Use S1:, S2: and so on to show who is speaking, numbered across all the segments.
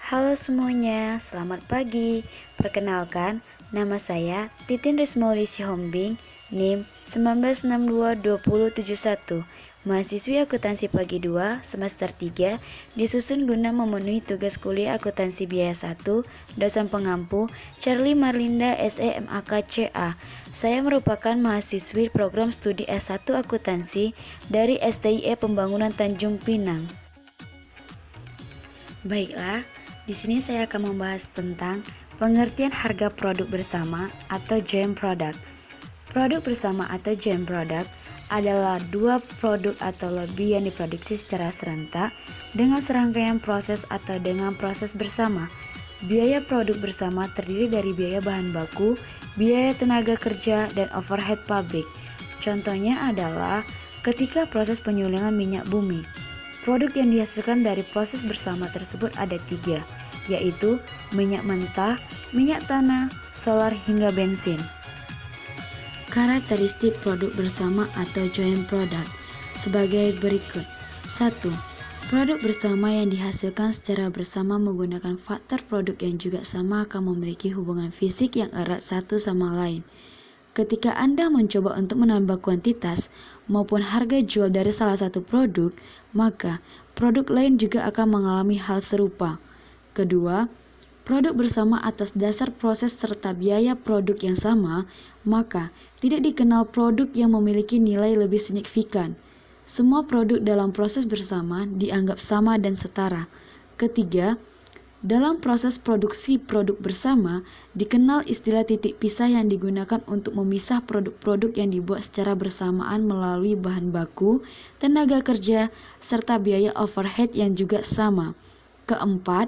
S1: Halo semuanya, selamat pagi. Perkenalkan, nama saya Titin Rismauli Sihombing, NIM 19622071, mahasiswi akuntansi pagi 2, semester 3, disusun guna memenuhi tugas kuliah akuntansi biaya 1, dosen pengampu, Charlie Marlinda SEMAK CA. Saya merupakan mahasiswi program studi S1 akuntansi dari STIE Pembangunan Tanjung Pinang. Baiklah, di sini saya akan membahas tentang pengertian harga produk bersama atau joint product. Produk bersama atau joint product adalah dua produk atau lebih yang diproduksi secara serentak dengan serangkaian proses atau dengan proses bersama. Biaya produk bersama terdiri dari biaya bahan baku, biaya tenaga kerja, dan overhead pabrik. Contohnya adalah ketika proses penyulingan minyak bumi. Produk yang dihasilkan dari proses bersama tersebut ada 3, yaitu minyak mentah, minyak tanah, solar hingga bensin. Karakteristik produk bersama atau joint product sebagai berikut. 1. Produk bersama yang dihasilkan secara bersama menggunakan faktor produk yang juga sama akan memiliki hubungan fisik yang erat satu sama lain. Ketika Anda mencoba untuk menambah kuantitas maupun harga jual dari salah satu produk, maka produk lain juga akan mengalami hal serupa. Kedua, produk bersama atas dasar proses serta biaya produk yang sama, maka tidak dikenal produk yang memiliki nilai lebih signifikan. Semua produk dalam proses bersama dianggap sama dan setara. Ketiga, dalam proses produksi produk bersama, dikenal istilah titik pisah yang digunakan untuk memisah produk-produk yang dibuat secara bersamaan melalui bahan baku, tenaga kerja, serta biaya overhead yang juga sama. Keempat,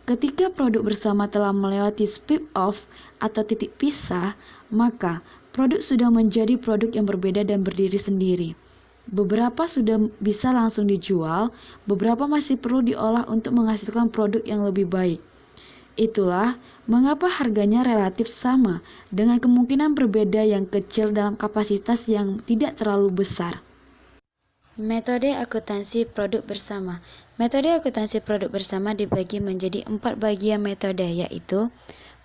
S1: ketika produk bersama telah melewati split-off atau titik pisah, maka produk sudah menjadi produk yang berbeda dan berdiri sendiri. Beberapa sudah bisa langsung dijual, beberapa masih perlu diolah untuk menghasilkan produk yang lebih baik. Itulah mengapa harganya relatif sama dengan kemungkinan berbeda yang kecil dalam kapasitas yang tidak terlalu besar. Metode akuntansi produk bersama. Metode akuntansi produk bersama dibagi menjadi 4 bagian metode, yaitu: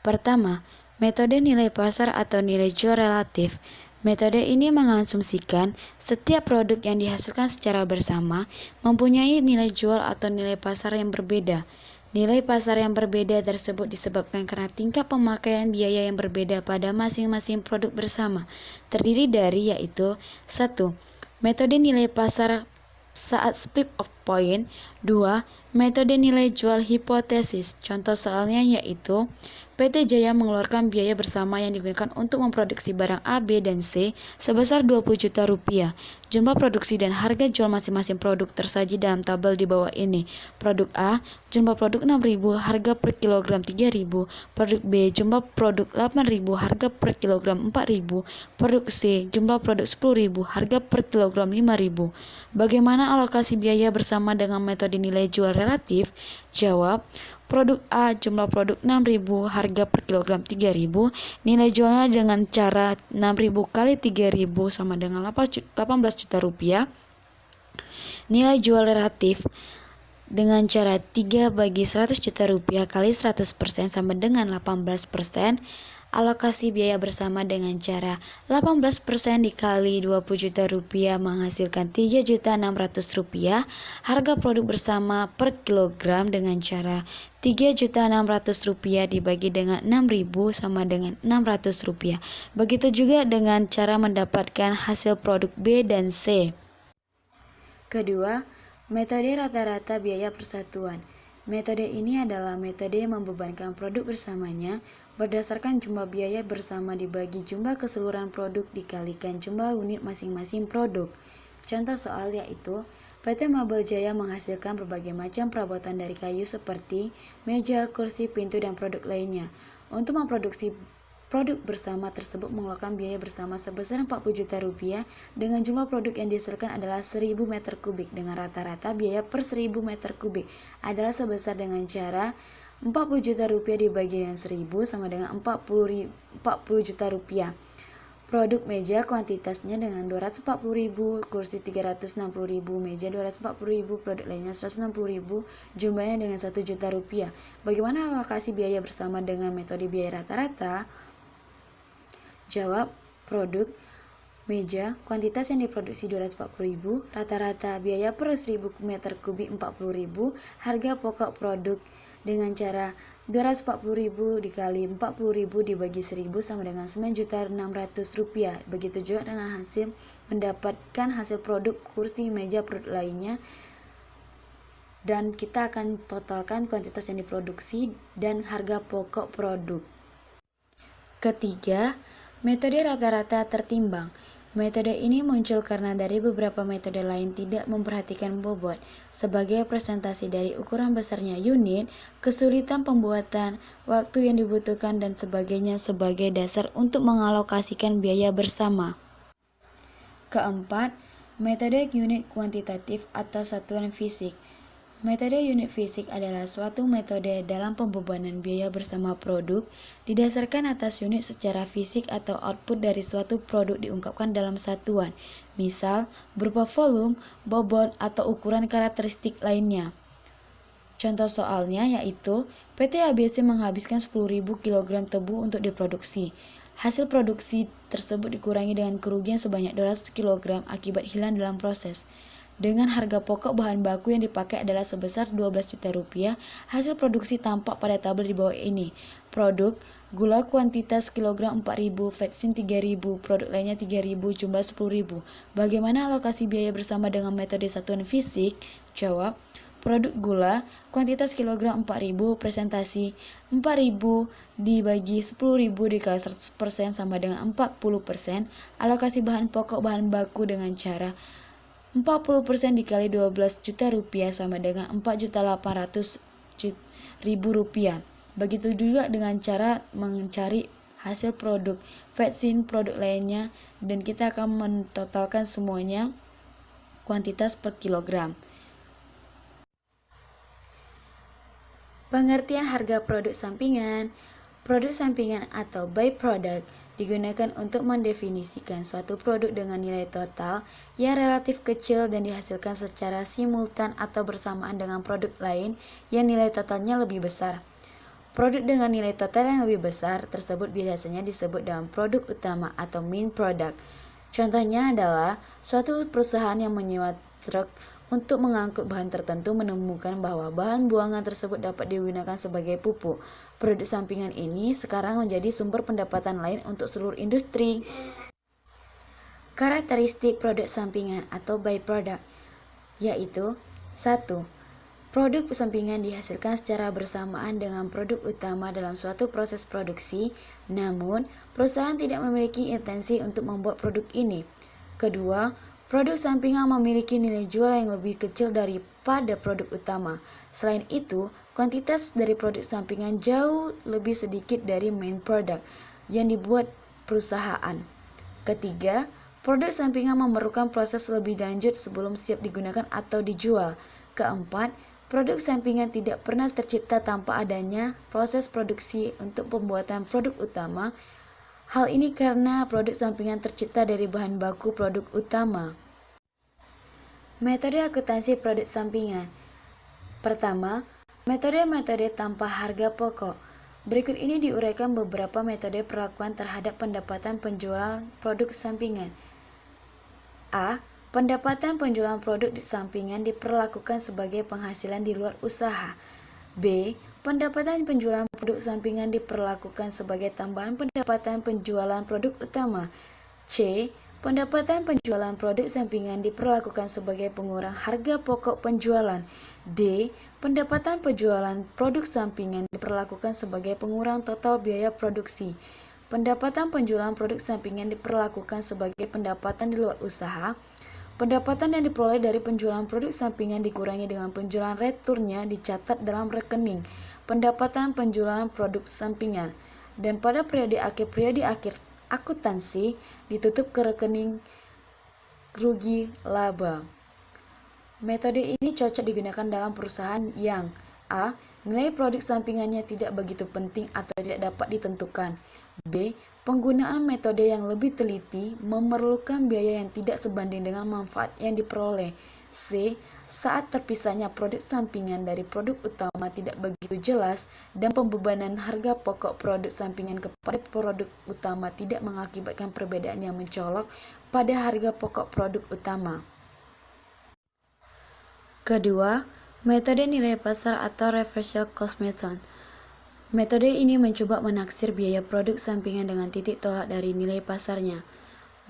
S1: pertama, metode nilai pasar atau nilai jual relatif. Metode ini mengasumsikan setiap produk yang dihasilkan secara bersama mempunyai nilai jual atau nilai pasar yang berbeda. Nilai pasar yang berbeda tersebut disebabkan karena tingkat pemakaian biaya yang berbeda pada masing-masing produk bersama. Terdiri dari yaitu 1. Metode nilai pasar saat split off point. 2. Metode nilai jual hipotesis. Contoh soalnya yaitu PT Jaya mengeluarkan biaya bersama yang digunakan untuk memproduksi barang A, B, dan C sebesar 20 juta rupiah. Jumlah produksi dan harga jual masing-masing produk tersaji dalam tabel di bawah ini. Produk A, jumlah produk 6.000, harga per kilogram 3.000. Produk B, jumlah produk 8.000, harga per kilogram 4.000. Produk C, jumlah produk 10.000, harga per kilogram 5.000. Bagaimana alokasi biaya bersama dengan metode nilai jual relatif? Jawab: produk A, jumlah produk 6.000, harga per kilogram 3.000, nilai jualnya dengan cara 6.000 kali 3.000 sama dengan 18 juta rupiah. Nilai jual relatif dengan cara 3 bagi 100 juta rupiah kali 100% sama dengan 18%. Alokasi biaya bersama dengan cara 18% dikali 20 juta rupiah menghasilkan 3.600.000 rupiah. Harga produk bersama per kilogram dengan cara 3.600.000 rupiah dibagi dengan 6.000 sama dengan 600 rupiah. Begitu juga dengan cara mendapatkan hasil produk B dan C. Kedua, metode rata-rata biaya persatuan. Metode ini adalah metode yang membebankan produk bersamanya berdasarkan jumlah biaya bersama dibagi jumlah keseluruhan produk dikalikan jumlah unit masing-masing produk. Contoh soal yaitu PT Mabel Jaya menghasilkan berbagai macam perabotan dari kayu seperti meja, kursi, pintu, dan produk lainnya. Untuk memproduksi produk bersama tersebut mengeluarkan biaya bersama sebesar 40 juta rupiah dengan jumlah produk yang dihasilkan adalah 1000 meter kubik dengan rata-rata biaya per 1000 meter kubik adalah sebesar dengan cara 40 juta rupiah dibagi dengan 1000 sama dengan 40 juta rupiah. Produk meja kuantitasnya dengan 240.000, kursi 360.000, meja 240.000, produk lainnya 160.000, jumlahnya dengan 1 juta rupiah. Bagaimana alokasi biaya bersama dengan metode biaya rata-rata? Jawab, produk meja, kuantitas yang diproduksi 240.000, rata-rata biaya per 1000 meter kubik 40.000, harga pokok produk dengan cara 240.000 dikali 40.000 dibagi 1000 sama dengan 9.600.000 rupiah. Begitu juga dengan hasil mendapatkan hasil produk kursi, meja, produk lainnya. Dan kita akan totalkan kuantitas yang diproduksi dan harga pokok produk. Ketiga, metode rata-rata tertimbang. Metode ini muncul karena dari beberapa metode lain tidak memperhatikan bobot sebagai presentasi dari ukuran besarnya unit, kesulitan pembuatan, waktu yang dibutuhkan, dan sebagainya sebagai dasar untuk mengalokasikan biaya bersama. Keempat, metode unit kuantitatif atau satuan fisik. Metode unit fisik adalah suatu metode dalam pembebanan biaya bersama produk didasarkan atas unit secara fisik atau output dari suatu produk diungkapkan dalam satuan, misal berupa volume, bobot, atau ukuran karakteristik lainnya. Contoh soalnya yaitu PT ABC menghabiskan 10.000 kg tebu untuk diproduksi. Hasil produksi tersebut dikurangi dengan kerugian sebanyak 200 kg akibat hilang dalam proses. Dengan harga pokok bahan baku yang dipakai adalah sebesar 12 juta rupiah, hasil produksi tampak pada tabel di bawah ini. Produk, gula kuantitas kilogram 4.000, vaksin 3.000, produk lainnya 3.000, jumlah 10.000. Bagaimana alokasi biaya bersama dengan metode satuan fisik? Jawab, produk gula, kuantitas kilogram 4.000, presentasi 4.000 dibagi 10.000 dikali 100% sama dengan 40%, alokasi bahan pokok bahan baku dengan cara 40% dikali 12 juta rupiah sama dengan 4.800.000 rupiah. Begitu juga dengan cara mencari hasil produk, vaksin, produk lainnya, dan kita akan mentotalkan semuanya kuantitas per kilogram. Pengertian harga produk sampingan. Produk sampingan atau byproduct digunakan untuk mendefinisikan suatu produk dengan nilai total yang relatif kecil dan dihasilkan secara simultan atau bersamaan dengan produk lain yang nilai totalnya lebih besar. Produk dengan nilai total yang lebih besar tersebut biasanya disebut dalam produk utama atau main product. Contohnya adalah suatu perusahaan yang menyewa truk untuk mengangkut bahan tertentu menemukan bahwa bahan buangan tersebut dapat digunakan sebagai pupuk. Produk sampingan ini sekarang menjadi sumber pendapatan lain untuk seluruh industri. Karakteristik produk sampingan atau byproduct yaitu 1. Produk sampingan dihasilkan secara bersamaan dengan produk utama dalam suatu proses produksi, namun perusahaan tidak memiliki intensi untuk membuat produk ini. Kedua, produk sampingan memiliki nilai jual yang lebih kecil daripada produk utama. Selain itu, kuantitas dari produk sampingan jauh lebih sedikit dari main product yang dibuat perusahaan. Ketiga, produk sampingan memerlukan proses lebih lanjut sebelum siap digunakan atau dijual. Keempat, produk sampingan tidak pernah tercipta tanpa adanya proses produksi untuk pembuatan produk utama. Hal ini karena produk sampingan tercipta dari bahan baku produk utama. Metode akuntansi produk sampingan. Pertama, metode-metode tanpa harga pokok. Berikut ini diuraikan beberapa metode perlakuan terhadap pendapatan penjualan produk sampingan. A. Pendapatan penjualan produk sampingan diperlakukan sebagai penghasilan di luar usaha. B. Pendapatan penjualan produk sampingan diperlakukan sebagai tambahan pendapatan penjualan produk utama. C. Pendapatan penjualan produk sampingan diperlakukan sebagai pengurang harga pokok penjualan. D. Pendapatan penjualan produk sampingan diperlakukan sebagai pengurang total biaya produksi. Pendapatan penjualan produk sampingan diperlakukan sebagai pendapatan di luar usaha. Pendapatan yang diperoleh dari penjualan produk sampingan dikurangi dengan penjualan returnnya dicatat dalam rekening pendapatan penjualan produk sampingan, dan pada periode akhir akuntansi ditutup ke rekening rugi laba. Metode ini cocok digunakan dalam perusahaan yang A. Nilai produk sampingannya tidak begitu penting atau tidak dapat ditentukan. B. Penggunaan metode yang lebih teliti memerlukan biaya yang tidak sebanding dengan manfaat yang diperoleh. C. Saat terpisahnya produk sampingan dari produk utama tidak begitu jelas dan pembebanan harga pokok produk sampingan kepada produk utama tidak mengakibatkan perbedaan yang mencolok pada harga pokok produk utama. Kedua, metode nilai pasar atau reversal cost method. Metode ini mencoba menaksir biaya produk sampingan dengan titik tolak dari nilai pasarnya.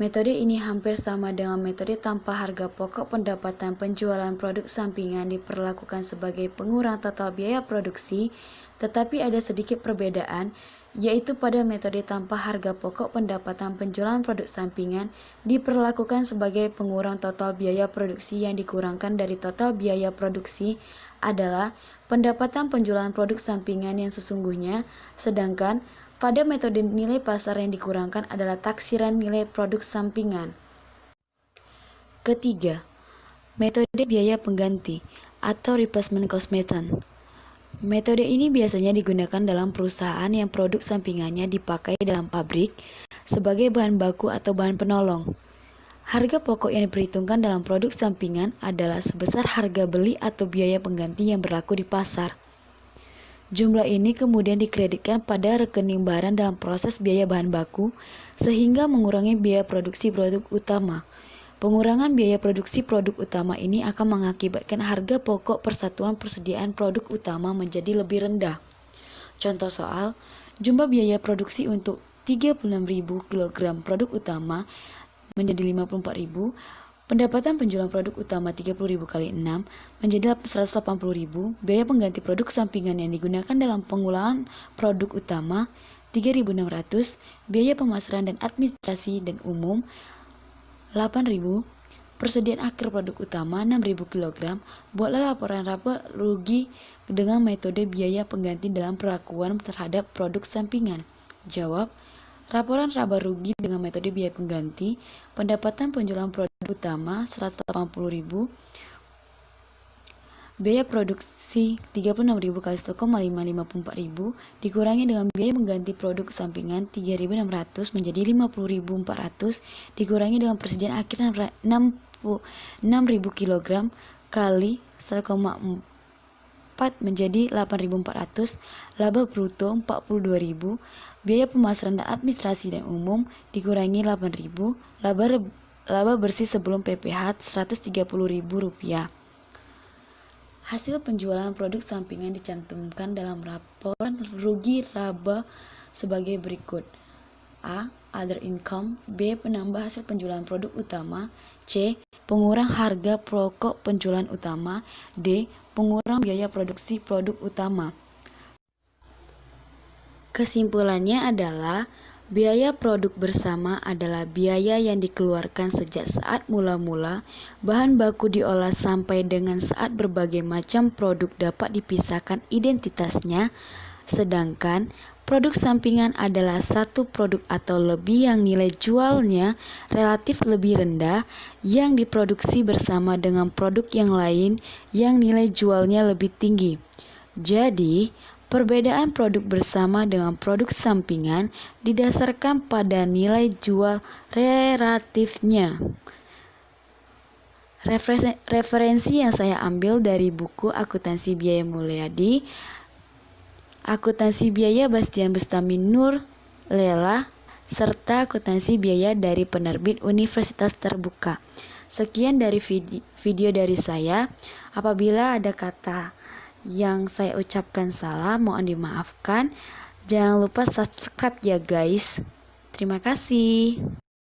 S1: Metode ini hampir sama dengan metode tanpa harga pokok pendapatan penjualan produk sampingan diperlakukan sebagai pengurang total biaya produksi, tetapi ada sedikit perbedaan, yaitu pada metode tanpa harga pokok pendapatan penjualan produk sampingan diperlakukan sebagai pengurang total biaya produksi yang dikurangkan dari total biaya produksi adalah pendapatan penjualan produk sampingan yang sesungguhnya, sedangkan pada metode nilai pasar yang dikurangkan adalah taksiran nilai produk sampingan. Ketiga, metode biaya pengganti atau replacement cost method. Metode ini biasanya digunakan dalam perusahaan yang produk sampingannya dipakai dalam pabrik sebagai bahan baku atau bahan penolong. Harga pokok yang diperhitungkan dalam produk sampingan adalah sebesar harga beli atau biaya pengganti yang berlaku di pasar. Jumlah ini kemudian dikreditkan pada rekening barang dalam proses biaya bahan baku, sehingga mengurangi biaya produksi produk utama. Pengurangan biaya produksi produk utama ini akan mengakibatkan harga pokok persatuan persediaan produk utama menjadi lebih rendah. Contoh soal, jumlah biaya produksi untuk 36.000 kg produk utama menjadi 54.000, pendapatan penjualan produk utama 30.000 kali 6 menjadi 180.000, biaya pengganti produk sampingan yang digunakan dalam pengulangan produk utama 3.600, biaya pemasaran dan administrasi dan umum 8.000, persediaan akhir produk utama 6.000 kg. Buatlah laporan laba rugi dengan metode biaya pengganti dalam perlakuan terhadap produk sampingan. Jawab, laporan laba rugi dengan metode biaya pengganti, pendapatan penjualan produk utama 180.000, biaya produksi 36.000 kali 1,5 54.000 dikurangi dengan biaya mengganti produk sampingan 3.600 menjadi 50.400 dikurangi dengan persediaan akhir 6.000 kg kali 1,4 menjadi 8.400, laba bruto 42.000, biaya pemasaran dan administrasi dan umum dikurangi 8.000, laba bersih sebelum PPh Rp130.000. Hasil penjualan produk sampingan dicantumkan dalam laporan rugi laba sebagai berikut. A. Other income. B. Penambah hasil penjualan produk utama. C. Pengurang harga pokok penjualan utama. D. Pengurang biaya produksi produk utama. Kesimpulannya adalah biaya produk bersama adalah biaya yang dikeluarkan sejak saat mula-mula bahan baku diolah sampai dengan saat berbagai macam produk dapat dipisahkan identitasnya, sedangkan produk sampingan adalah satu produk atau lebih yang nilai jualnya relatif lebih rendah yang diproduksi bersama dengan produk yang lain yang nilai jualnya lebih tinggi. Jadi, perbedaan produk bersama dengan produk sampingan didasarkan pada nilai jual relatifnya. Referensi yang saya ambil dari buku Akuntansi Biaya Mulyadi, Akuntansi Biaya Bastian Bustami Nur Lela, serta Akuntansi Biaya dari penerbit Universitas Terbuka. Sekian dari video dari saya. Apabila ada kata yang saya ucapkan salah, mohon dimaafkan. Jangan lupa subscribe ya guys. Terima kasih.